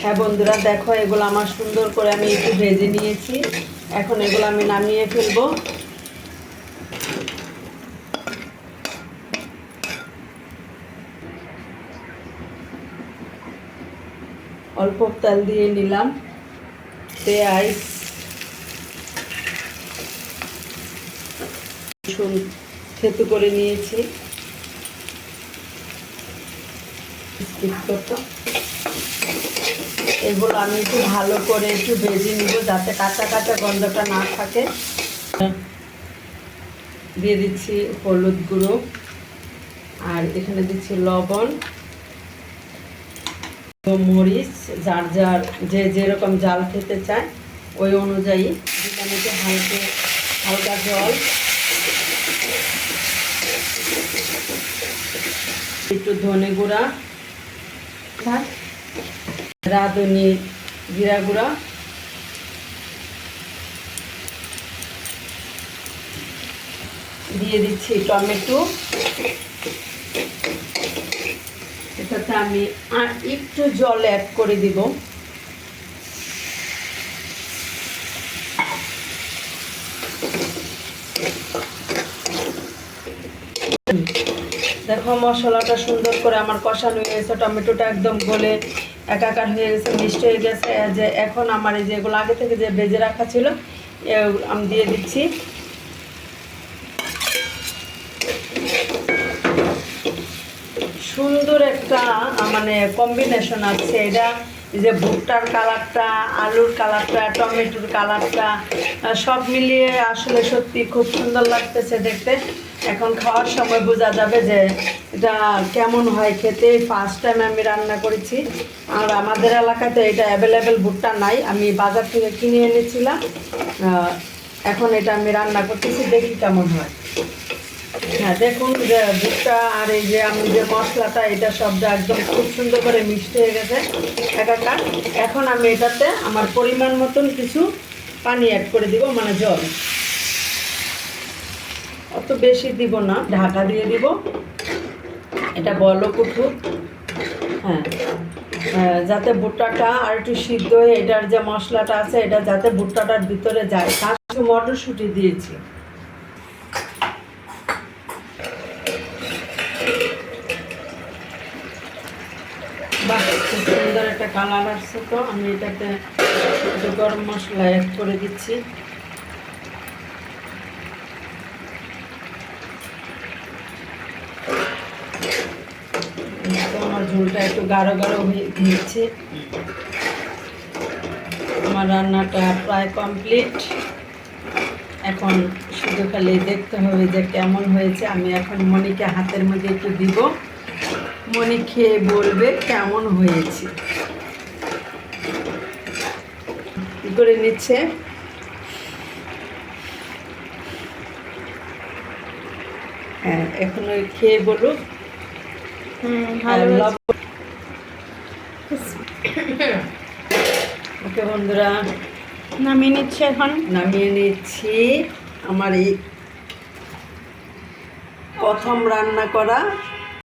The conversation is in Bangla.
হ্যাঁ বন্ধুরা, দেখো এগুলো আমার সুন্দর করে আমি একটু ভেজে নিয়েছি। এখন এগুলো আমি নামিয়ে ফেলবো। অল্প তেল দিয়ে নিলাম, পেঁয়াজ, রসুন থেতু করে নিয়েছি। এগুলো আমি একটু ভালো করে একটু ভেজে নিব, যাতে কাঁচা কাঁচা গন্ধটা না থাকে। দিয়ে দিচ্ছি হলুদ গুঁড়ো, আর এখানে দিচ্ছি লবণ, মরিচ, যার যার যে যেরকম জাল খেতে চায় ওই অনুযায়ী। এখানে হালকা জল, একটু ধনে গুঁড়া, রাঁধুনি জিরা গুঁড়া, দিয়ে দিচ্ছি টমেটো। এটাতে আমি আর একটু জল অ্যাড করে দিব। দেখো মশলাটা সুন্দর করে আমার কষানো হয়ে গেছে, টমেটোটা একদম গলে একাকার হয়ে গেছে, মিষ্টি হয়ে গেছে। যে এখন আমার এই যেগুলো আগে থেকে যে ভেজে রাখা ছিল আমি দিয়ে দিচ্ছি। সুন্দর একটা মানে কম্বিনেশন আছে এটা, যে ভুট্টার কালারটা, আলুর কালারটা, টমেটোর কালারটা সব মিলিয়ে আসলে সত্যি খুব সুন্দর লাগতেছে দেখতে। এখন খাওয়ার সময় বোঝা যাবে যে এটা কেমন হয় খেতে। ফার্স্ট টাইম আমি রান্না করেছি, আর আমাদের এলাকায় তো এটা অ্যাভেলেবেল ভুট্টা নাই, আমি বাজার থেকে কিনে এনেছিলাম। এখন এটা আমি রান্না করতেছি, দেখি কেমন হয়। হ্যাঁ দেখুন, যে ভুট্টা আর এই যে আমি যে মশলাটা, এটা সবটা একদম খুব সুন্দর করে মিক্সড হয়ে গেছে একাকার। এখন আমি এটাতে আমার পরিমাণ মতন কিছু পানি অ্যাড করে দিব, মানে জল। অত বেশি দিব না, ঢাকা দিয়ে দিব। এটা বলক উঠুক, হ্যাঁ, যাতে ভুট্টাটা আর একটু সিদ্ধ হয়ে এটার যে মশলাটা আছে এটা যাতে ভুট্টাটার ভিতরে যায়। তার কিছু মটরশুঁটি দিয়েছি। বাহ, খুব সুন্দর একটা কালার আসছে। তো আমি এটাতে একটু গরম মশলা অ্যাড করে দিচ্ছি। আমার ঝোলটা একটু গাঢ় গাঢ় হয়েছে। আমার রান্নাটা প্রায় কমপ্লিট। এখন শুধু খালি দেখতে হবে যে কেমন হয়েছে। আমি এখন মনিকে হাতের মধ্যে একটু দিব, মনি খেয়ে বলবে কেমন হয়েছে। কি করে নিচ্ছে, হ্যাঁ এখন ওই খেয়ে বলুক। ওকে বন্ধুরা, নামিয়ে নিচ্ছি। এখন নামিয়ে নিচ্ছি আমার এই প্রথম রান্না করা